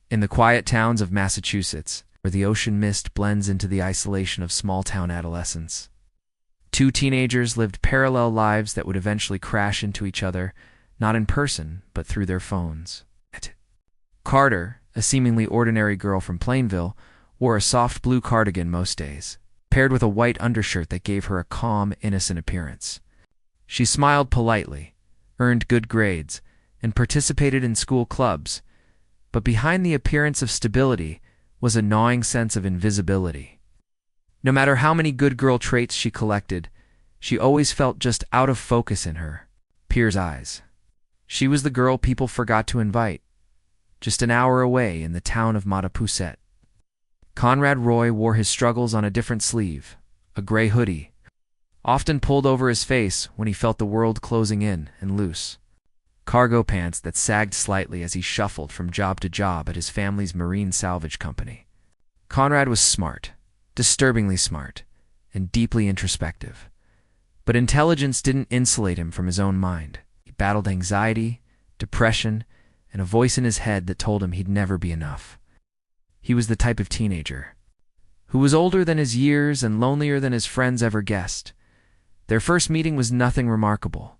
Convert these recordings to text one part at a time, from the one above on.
In the quiet towns of Massachusetts, where the ocean mist blends into the isolation of small-town adolescence, two teenagers lived parallel lives that would eventually crash into each other, not in person, but through their phones. Carter, a seemingly ordinary girl from Plainville, wore a soft blue cardigan most days, paired with a white undershirt that gave her a calm, innocent appearance. She smiled politely, earned good grades, and participated in school clubs, but behind the appearance of stability was a gnawing sense of invisibility. No matter how many good girl traits she collected, she always felt just out of focus in her peers' eyes. She was the girl people forgot to invite, just an hour away in the town of Mattapoisett. Conrad Roy wore his struggles on a different sleeve, a gray hoodie, often pulled over his face when he felt the world closing in and loose. Cargo pants that sagged slightly as he shuffled from job to job at his family's marine salvage company. Conrad was smart, disturbingly smart, and deeply introspective. But intelligence didn't insulate him from his own mind. He battled anxiety, depression, and a voice in his head that told him he'd never be enough. He was the type of teenager who was older than his years and lonelier than his friends ever guessed. Their first meeting was nothing remarkable.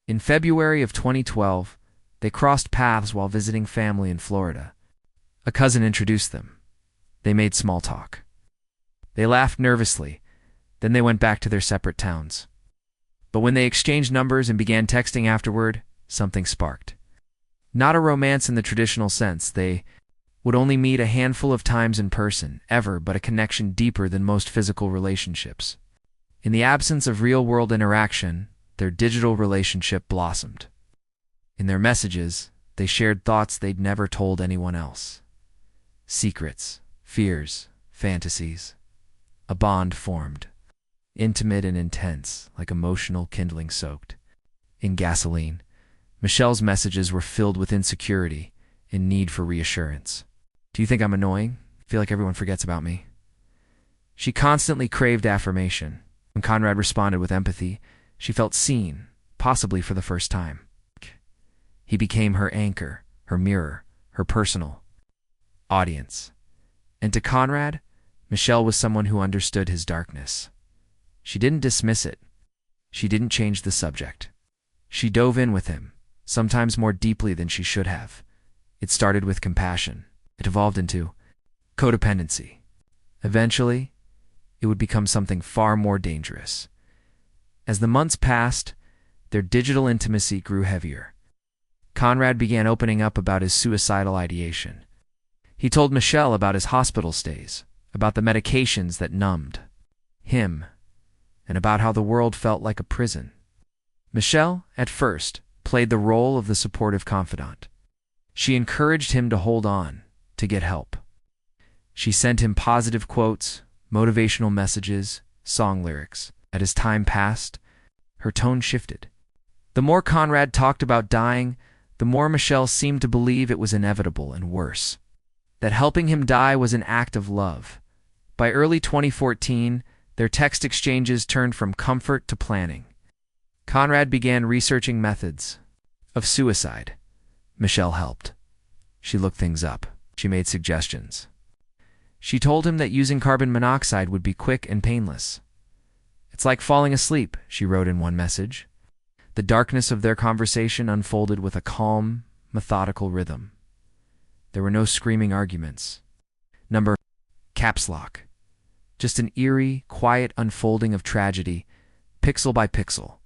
In February of 2012, they crossed paths while visiting family in Florida. A cousin introduced them. They made small talk. They laughed nervously, then they went back to their separate towns. But when they exchanged numbers and began texting afterward, something sparked. Not a romance in the traditional sense. They would only meet a handful of times in person, ever, but a connection deeper than most physical relationships. In the absence of real-world interaction, their digital relationship blossomed. In their messages, they shared thoughts they'd never told anyone else. Secrets, fears, fantasies. A bond formed, intimate and intense, like emotional kindling soaked in gasoline. Michelle's messages were filled with insecurity and need for reassurance. Do you think I'm annoying? I feel like everyone forgets about me. She constantly craved affirmation. When Conrad responded with empathy, she felt seen, possibly for the first time. He became her anchor, her mirror, her personal audience. And to Conrad, Michelle was someone who understood his darkness. She didn't dismiss it. She didn't change the subject. She dove in with him, sometimes more deeply than she should have. It started with compassion. It evolved into codependency. Eventually, it would become something far more dangerous. As the months passed, their digital intimacy grew heavier. Conrad began opening up about his suicidal ideation. He told Michelle about his hospital stays, about the medications that numbed him, and about how the world felt like a prison. Michelle, at first, played the role of the supportive confidant. She encouraged him to hold on, to get help. She sent him positive quotes, motivational messages, song lyrics. As time passed, her tone shifted. The more Conrad talked about dying, the more Michelle seemed to believe it was inevitable and worse. That helping him die was an act of love. By early 2014, their text exchanges turned from comfort to planning. Conrad began researching methods of suicide. Michelle helped. She looked things up. She made suggestions. She told him that using carbon monoxide would be quick and painless. "It's like falling asleep," she wrote in one message. The darkness of their conversation unfolded with a calm, methodical rhythm. There were no screaming arguments. Caps lock. Just an eerie, quiet unfolding of tragedy, pixel by pixel.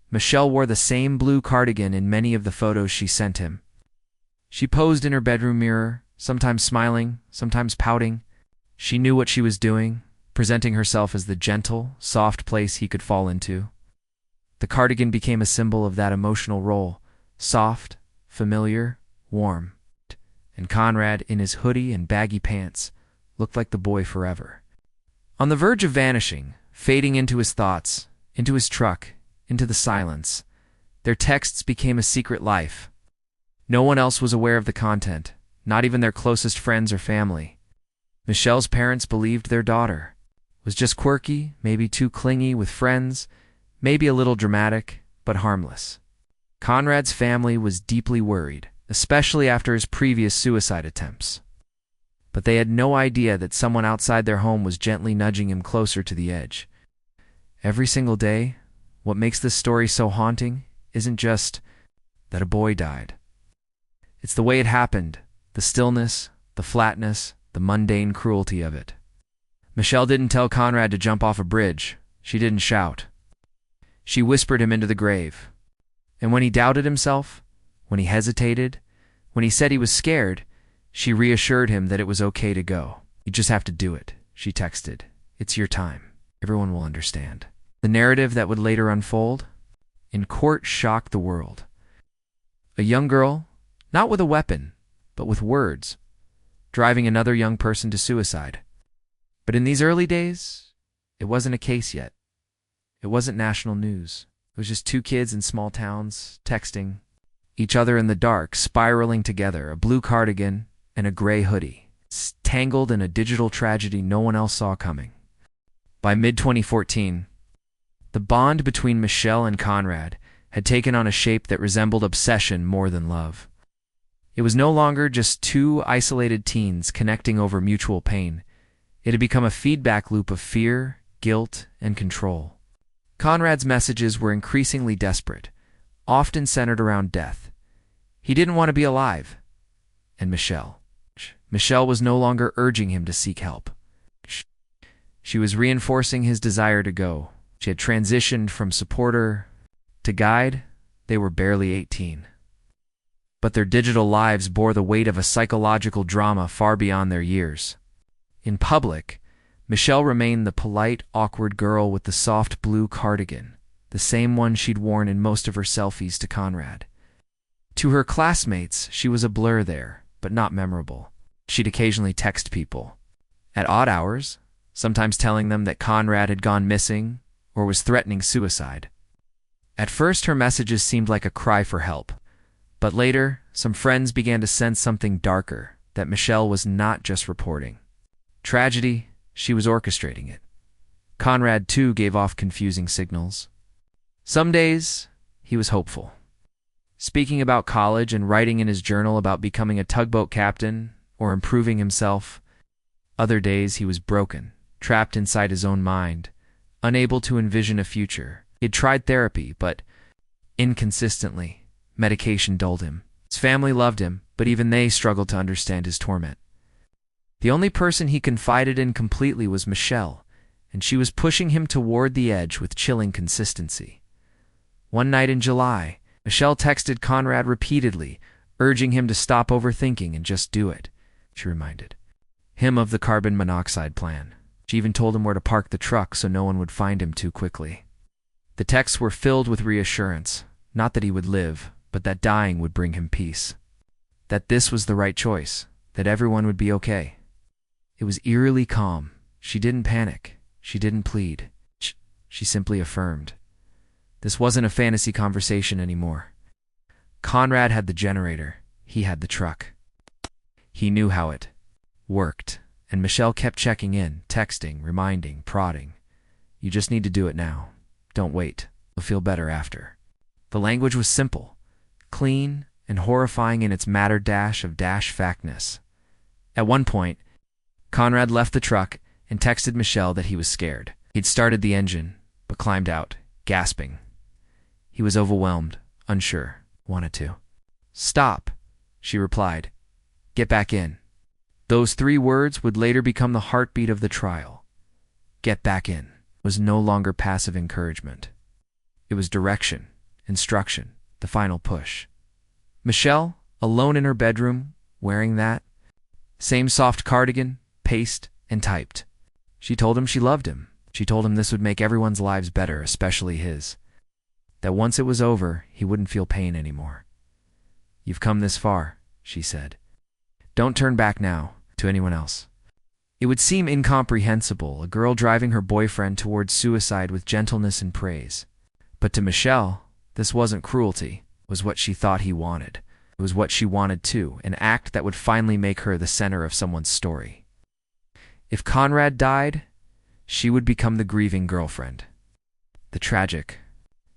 Michelle wore the same blue cardigan in many of the photos she sent him. She posed in her bedroom mirror, sometimes smiling, sometimes pouting. She knew what she was doing, presenting herself as the gentle, soft place he could fall into. The cardigan became a symbol of that emotional role, soft, familiar, warm. And Conrad, in his hoodie and baggy pants, looked like the boy forever. On the verge of vanishing, fading into his thoughts, into his truck, into the silence, their texts became a secret life. No one else was aware of the content, not even their closest friends or family. Michelle's parents believed their daughter was just quirky, maybe too clingy with friends, maybe a little dramatic, but harmless. Conrad's family was deeply worried. especially after his previous suicide attempts. But they had no idea that someone outside their home was gently nudging him closer to the edge. Every single day, what makes this story so haunting isn't just that a boy died. It's the way it happened, the stillness, the flatness, the mundane cruelty of it. Michelle didn't tell Conrad to jump off a bridge. She didn't shout. She whispered him into the grave. And when he doubted himself, when he hesitated, when he said he was scared, she reassured him that it was okay to go. You just have to do it, she texted. It's your time. Everyone will understand. The narrative that would later unfold in court shocked the world. A young girl, not with a weapon, but with words, driving another young person to suicide. But in these early days, it wasn't a case yet. It wasn't national news. It was just two kids in small towns, texting each other in the dark, spiraling together, a blue cardigan and a gray hoodie, tangled in a digital tragedy no one else saw coming. By mid-2014, the bond between Michelle and Conrad had taken on a shape that resembled obsession more than love. It was no longer just two isolated teens connecting over mutual pain. It had become a feedback loop of fear, guilt, and control. Conrad's messages were increasingly desperate, often centered around death. He didn't want to be alive. And Michelle was no longer urging him to seek help. She was reinforcing his desire to go. She had transitioned from supporter to guide. They were barely 18. But their digital lives bore the weight of a psychological drama far beyond their years. In public, Michelle remained the polite, awkward girl with the soft blue cardigan, the same one she'd worn in most of her selfies to Conrad. To her classmates, she was a blur there, but not memorable. She'd occasionally text people at odd hours, sometimes telling them that Conrad had gone missing or was threatening suicide. At first, her messages seemed like a cry for help, but later, some friends began to sense something darker, that Michelle was not just reporting tragedy, she was orchestrating it. Conrad, too, gave off confusing signals. Some days, he was hopeful, speaking about college and writing in his journal about becoming a tugboat captain or improving himself. Other days, he was broken, trapped inside his own mind, unable to envision a future. He had tried therapy, but inconsistently. Medication dulled him. His family loved him, but even they struggled to understand his torment. The only person he confided in completely was Michelle, and she was pushing him toward the edge with chilling consistency. One night in July, Michelle texted Conrad repeatedly, urging him to stop overthinking and just do it. She reminded him of the carbon monoxide plan. She even told him where to park the truck so no one would find him too quickly. The texts were filled with reassurance, not that he would live, but that dying would bring him peace. That this was the right choice, that everyone would be okay. It was eerily calm. She didn't panic. She didn't plead. She simply affirmed. This wasn't a fantasy conversation anymore. Conrad had the generator. He had the truck. He knew how it worked, and Michelle kept checking in, texting, reminding, prodding. You just need to do it now. Don't wait. You'll feel better after. The language was simple, clean, and horrifying in its matter dash of factness. At one point, Conrad left the truck and texted Michelle that he was scared. He'd started the engine, but climbed out, gasping. He was overwhelmed, unsure, wanted to. Stop, she replied. Get back in. Those 3 words would later become the heartbeat of the trial. Get back in was no longer passive encouragement. It was direction, instruction, the final push. Michelle, alone in her bedroom, wearing that same soft cardigan, paced and typed. She told him she loved him. She told him this would make everyone's lives better, especially his. That once it was over, he wouldn't feel pain anymore. You've come this far, she said. Don't turn back now, to anyone else. It would seem incomprehensible, a girl driving her boyfriend towards suicide with gentleness and praise. But to Michelle, this wasn't cruelty. It was what she thought he wanted. It was what she wanted too, an act that would finally make her the center of someone's story. If Conrad died, she would become the grieving girlfriend. The tragic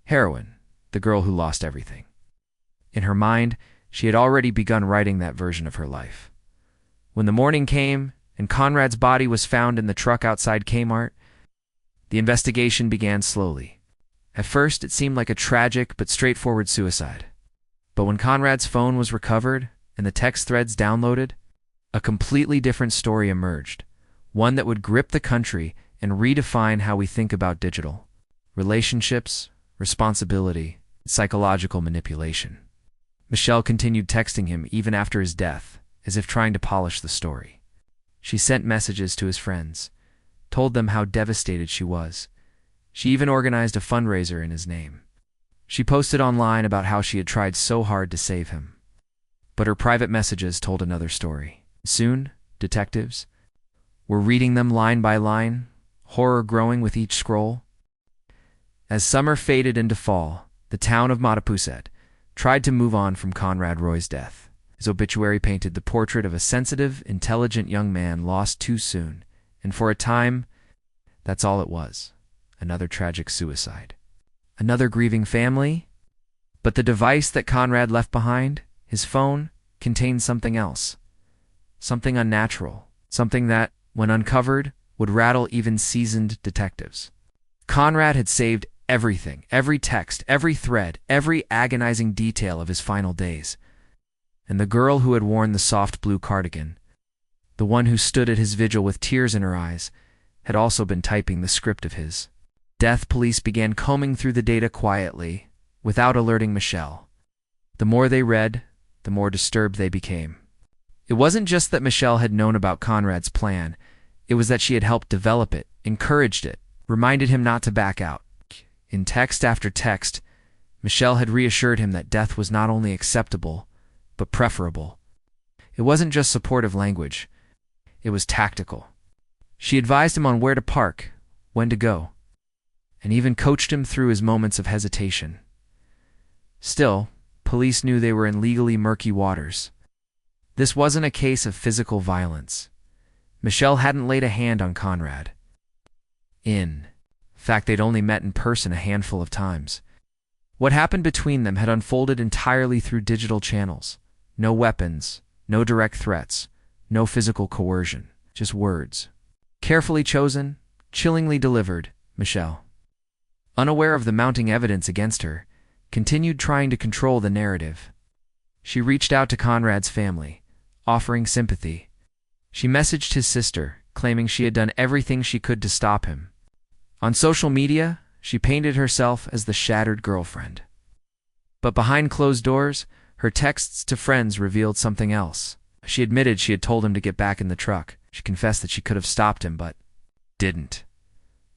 heroine, the girl who lost everything. In her mind, she had already begun writing that version of her life. When the morning came and Conrad's body was found in the truck outside Kmart, the investigation began slowly. At first, it seemed like a tragic but straightforward suicide. But when Conrad's phone was recovered and the text threads downloaded, a completely different story emerged, one that would grip the country and redefine how we think about digital relationships, responsibility, and psychological manipulation. Michelle continued texting him even after his death, as if trying to polish the story. She sent messages to his friends, told them how devastated she was. She even organized a fundraiser in his name. She posted online about how she had tried so hard to save him. But her private messages told another story. Soon, detectives were reading them line by line, horror growing with each scroll. As summer faded into fall, the town of Mattapuset tried to move on from Conrad Roy's death. His obituary painted the portrait of a sensitive, intelligent young man lost too soon, and for a time, that's all it was. Another tragic suicide. Another grieving family? But the device that Conrad left behind, his phone, contained something else. Something unnatural. Something that, when uncovered, would rattle even seasoned detectives. Conrad had saved everything, every text, every thread, every agonizing detail of his final days. And the girl who had worn the soft blue cardigan, the one who stood at his vigil with tears in her eyes, had also been typing the script of his death. Police began combing through the data quietly, without alerting Michelle. The more they read, the more disturbed they became. It wasn't just that Michelle had known about Conrad's plan, it was that she had helped develop it, encouraged it, reminded him not to back out. In text after text, Michelle had reassured him that death was not only acceptable, but preferable. It wasn't just supportive language, it was tactical. She advised him on where to park, when to go, and even coached him through his moments of hesitation. Still, police knew they were in legally murky waters. This wasn't a case of physical violence. Michelle hadn't laid a hand on Conrad. In fact, they'd only met in person a handful of times. What happened between them had unfolded entirely through digital channels. No weapons, no direct threats, no physical coercion, just words. Carefully chosen, chillingly delivered, Michelle, unaware of the mounting evidence against her, continued trying to control the narrative. She reached out to Conrad's family, offering sympathy. She messaged his sister, claiming she had done everything she could to stop him. On social media, she painted herself as the shattered girlfriend. But behind closed doors, her texts to friends revealed something else. She admitted she had told him to get back in the truck. She confessed that she could have stopped him, but didn't.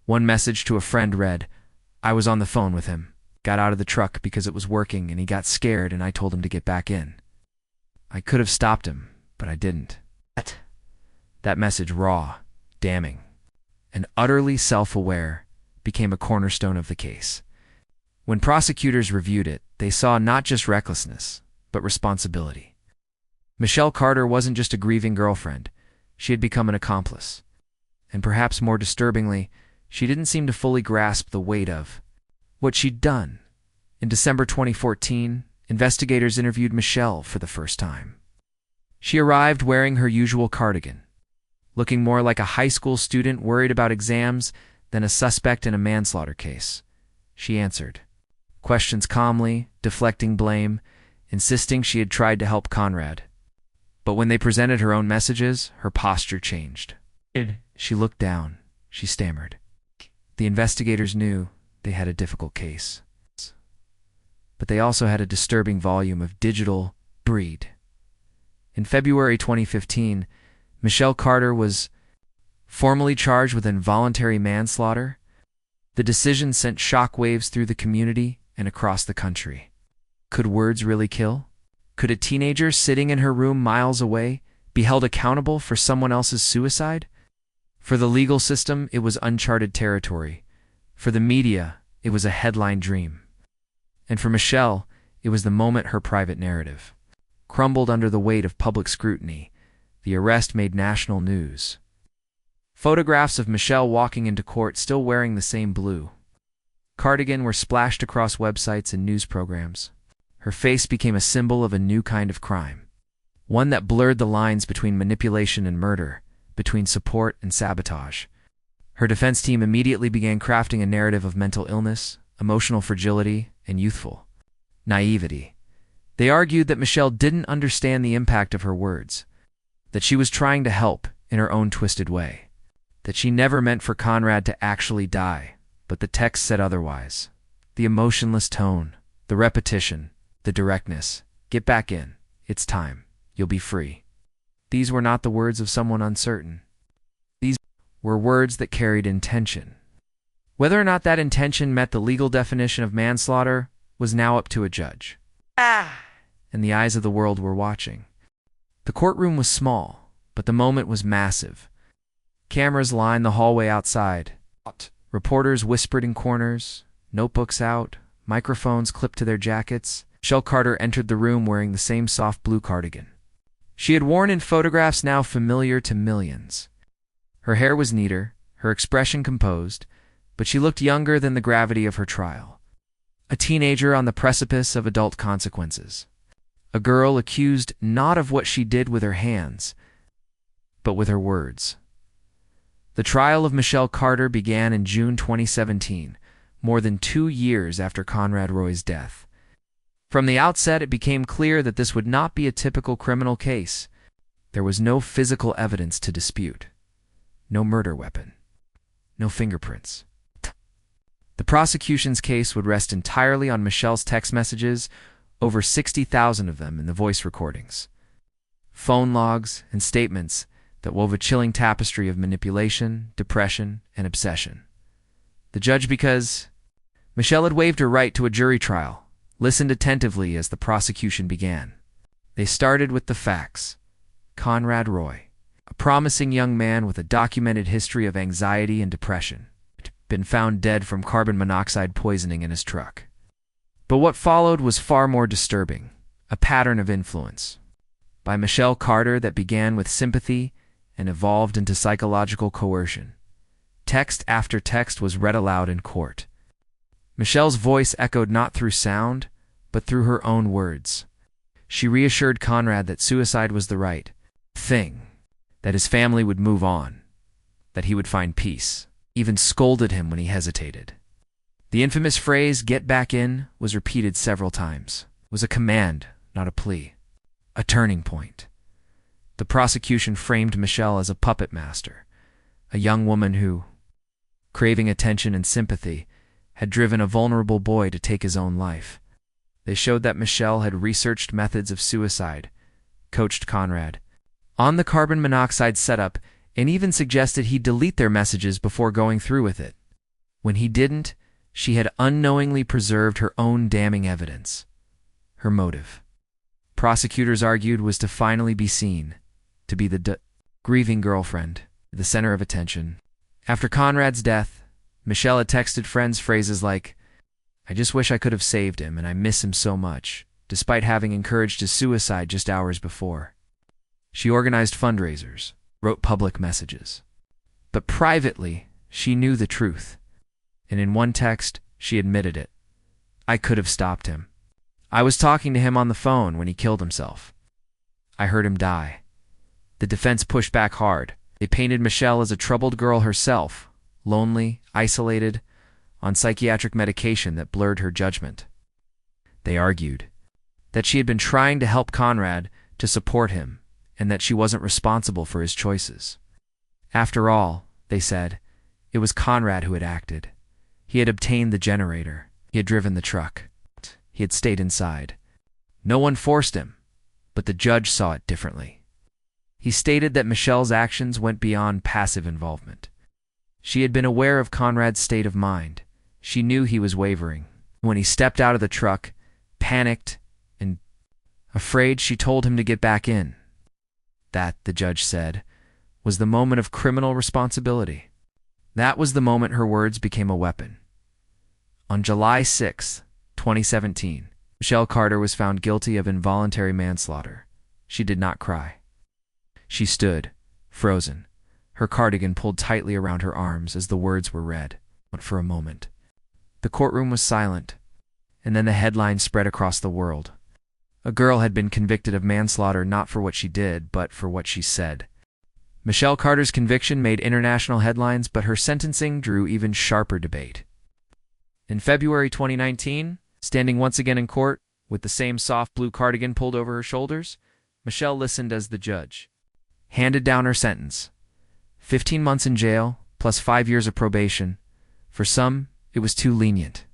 One message to a friend read, "I was on the phone with him, got out of the truck because it was working and he got scared and I told him to get back in. I could have stopped him, but I didn't." That message, raw, damning, and utterly self-aware, became a cornerstone of the case. When prosecutors reviewed it, they saw not just recklessness, but responsibility. Michelle Carter wasn't just a grieving girlfriend. She had become an accomplice. And perhaps more disturbingly, she didn't seem to fully grasp the weight of what she'd done. In December 2014, investigators interviewed Michelle for the first time. She arrived wearing her usual cardigan, looking more like a high school student worried about exams than a suspect in a manslaughter case. She answered questions calmly, deflecting blame, insisting she had tried to help Conrad. But when they presented her own messages, her posture changed. She looked down. She stammered. The investigators knew they had a difficult case. But they also had a disturbing volume of digital breed. In February 2015, Michelle Carter was formally charged with involuntary manslaughter. The decision sent shockwaves through the community and across the country. Could words really kill? Could a teenager sitting in her room miles away be held accountable for someone else's suicide? For the legal system, it was uncharted territory. For the media, it was a headline dream. And for Michelle, it was the moment her private narrative crumbled under the weight of public scrutiny. The arrest made national news. Photographs of Michelle walking into court still wearing the same blue cardigan were splashed across websites and news programs. Her face became a symbol of a new kind of crime, one that blurred the lines between manipulation and murder, between support and sabotage. Her defense team immediately began crafting a narrative of mental illness, emotional fragility, and youthful naivety. They argued that Michelle didn't understand the impact of her words, that she was trying to help in her own twisted way, that she never meant for Conrad to actually die, but the text said otherwise. The emotionless tone, the repetition, the directness. Get back in. It's time. You'll be free. These were not the words of someone uncertain. These were words that carried intention. Whether or not that intention met the legal definition of manslaughter was now up to a judge. And the eyes of the world were watching. The courtroom was small, but the moment was massive. Cameras lined the hallway outside. Reporters whispered in corners, notebooks out, microphones clipped to their jackets. Michelle Carter entered the room wearing the same soft blue cardigan she had worn in photographs now familiar to millions. Her hair was neater, her expression composed, but she looked younger than the gravity of her trial. A teenager on the precipice of adult consequences. A girl accused not of what she did with her hands, but with her words. The trial of Michelle Carter began in June 2017, more than 2 years after Conrad Roy's death. From the outset, it became clear that this would not be a typical criminal case. There was no physical evidence to dispute. No murder weapon. No fingerprints. The prosecution's case would rest entirely on Michelle's text messages, over 60,000 of them in the voice recordings, phone logs, and statements that wove a chilling tapestry of manipulation, depression, and obsession. The judge, because Michelle had waived her right to a jury trial, listened attentively as the prosecution began. They started with the facts. Conrad Roy, a promising young man with a documented history of anxiety and depression, had been found dead from carbon monoxide poisoning in his truck. But what followed was far more disturbing, a pattern of influence by Michelle Carter that began with sympathy and evolved into psychological coercion. Text after text was read aloud in court. Michelle's voice echoed not through sound, but through her own words. She reassured Conrad that suicide was the right thing, that his family would move on, that he would find peace, even scolded him when he hesitated. The infamous phrase, "get back in," was repeated several times. It was a command, not a plea. A turning point. The prosecution framed Michelle as a puppet master, a young woman who, craving attention and sympathy, had driven a vulnerable boy to take his own life. They showed that Michelle had researched methods of suicide, coached Conrad on the carbon monoxide setup, and even suggested he delete their messages before going through with it. When he didn't, she had unknowingly preserved her own damning evidence. Her motive, prosecutors argued, was to finally be seen, to be the grieving girlfriend, the center of attention. After Conrad's death, Michelle had texted friends phrases like, "I just wish I could have saved him, and I miss him so much," despite having encouraged his suicide just hours before. She organized fundraisers, wrote public messages. But privately, she knew the truth. And in one text, she admitted it. "I could have stopped him. I was talking to him on the phone when he killed himself. I heard him die." The defense pushed back hard. They painted Michelle as a troubled girl herself, lonely, isolated, on psychiatric medication that blurred her judgment. They argued that she had been trying to help Conrad, to support him, and that she wasn't responsible for his choices. After all, they said, it was Conrad who had acted. He had obtained the generator. He had driven the truck. He had stayed inside. No one forced him, but the judge saw it differently. He stated that Michelle's actions went beyond passive involvement. She had been aware of Conrad's state of mind. She knew he was wavering. When he stepped out of the truck, panicked and afraid, she told him to get back in. That, the judge said, was the moment of criminal responsibility. That was the moment her words became a weapon. On July 6, 2017, Michelle Carter was found guilty of involuntary manslaughter. She did not cry. She stood, frozen, her cardigan pulled tightly around her arms as the words were read. But for a moment, the courtroom was silent, and then the headline spread across the world. A girl had been convicted of manslaughter not for what she did, but for what she said. Michelle Carter's conviction made international headlines, but her sentencing drew even sharper debate. In February 2019, standing once again in court, with the same soft blue cardigan pulled over her shoulders, Michelle listened as the judge handed down her sentence. 15 months in jail, plus 5 years of probation. For some, it was too lenient.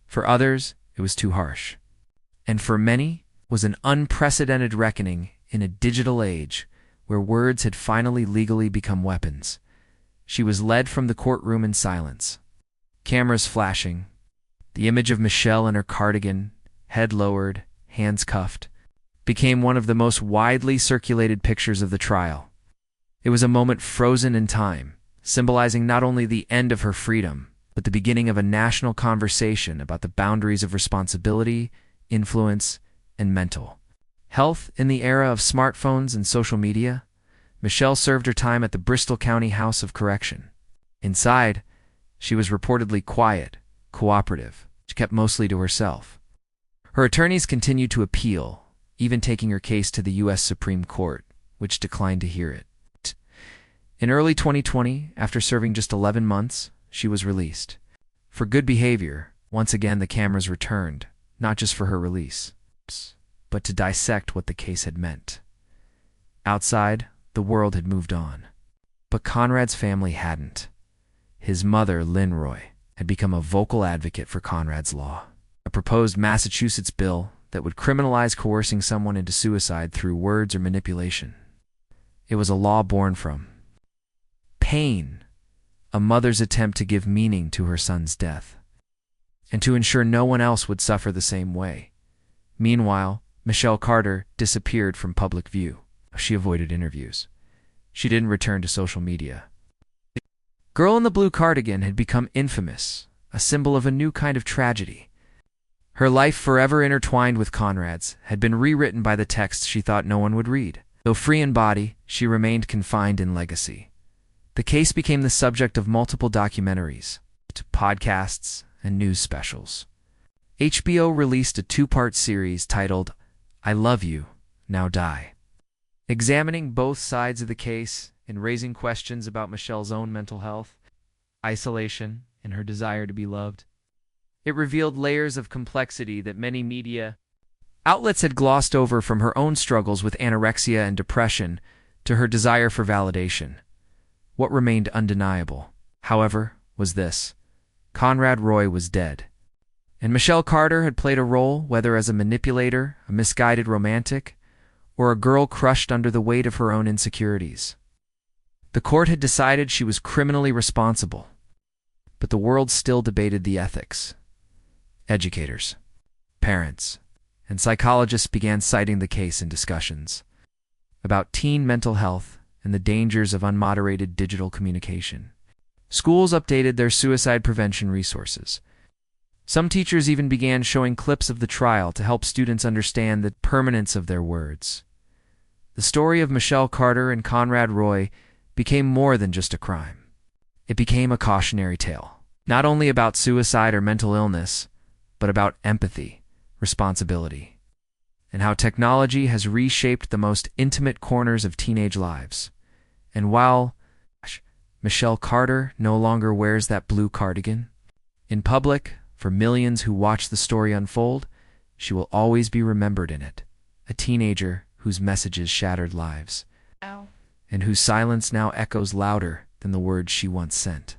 For others, it was too harsh. And for many, was an unprecedented reckoning in a digital age where words had finally legally become weapons. She was led from the courtroom in silence. Cameras flashing. The image of Michelle in her cardigan, head lowered, hands cuffed, became one of the most widely circulated pictures of the trial. It was a moment frozen in time, symbolizing not only the end of her freedom, but the beginning of a national conversation about the boundaries of responsibility, influence, and mental health in the era of smartphones and social media. Michelle served her time at the Bristol County House of Correction. Inside, she was reportedly quiet, cooperative. She kept mostly to herself. Her attorneys continued to appeal, even taking her case to the U.S. Supreme Court, which declined to hear it. In early 2020, after serving just 11 months, she was released. For good behavior, once again the cameras returned, not just for her release, but to dissect what the case had meant. Outside, the world had moved on. But Conrad's family hadn't. His mother, Lynn Roy, had become a vocal advocate for Conrad's law, a proposed Massachusetts bill that would criminalize coercing someone into suicide through words or manipulation. It was a law born from pain, a mother's attempt to give meaning to her son's death, and to ensure no one else would suffer the same way. Meanwhile, Michelle Carter disappeared from public view. She avoided interviews. She didn't return to social media. Girl in the blue cardigan had become infamous, a symbol of a new kind of tragedy. Her life, forever intertwined with Conrad's, had been rewritten by the texts she thought no one would read. Though free in body, she remained confined in legacy. The case became the subject of multiple documentaries, podcasts, and news specials. HBO released a 2-part series titled I Love You, Now Die, examining both sides of the case and raising questions about Michelle's own mental health, isolation, and her desire to be loved. It revealed layers of complexity that many media outlets had glossed over, from her own struggles with anorexia and depression to her desire for validation. What remained undeniable, however, was this: Conrad Roy was dead. And Michelle Carter had played a role, whether as a manipulator, a misguided romantic, or a girl crushed under the weight of her own insecurities. The court had decided she was criminally responsible, but the world still debated the ethics. Educators, parents, and psychologists began citing the case in discussions about teen mental health and the dangers of unmoderated digital communication. Schools updated their suicide prevention resources. Some teachers even began showing clips of the trial to help students understand the permanence of their words. The story of Michelle Carter and Conrad Roy became more than just a crime. It became a cautionary tale, not only about suicide or mental illness, but about empathy, responsibility, and how technology has reshaped the most intimate corners of teenage lives. And while Michelle Carter no longer wears that blue cardigan in public, for millions who watch the story unfold, she will always be remembered in it, a teenager whose messages shattered lives, and whose silence now echoes louder than the words she once sent.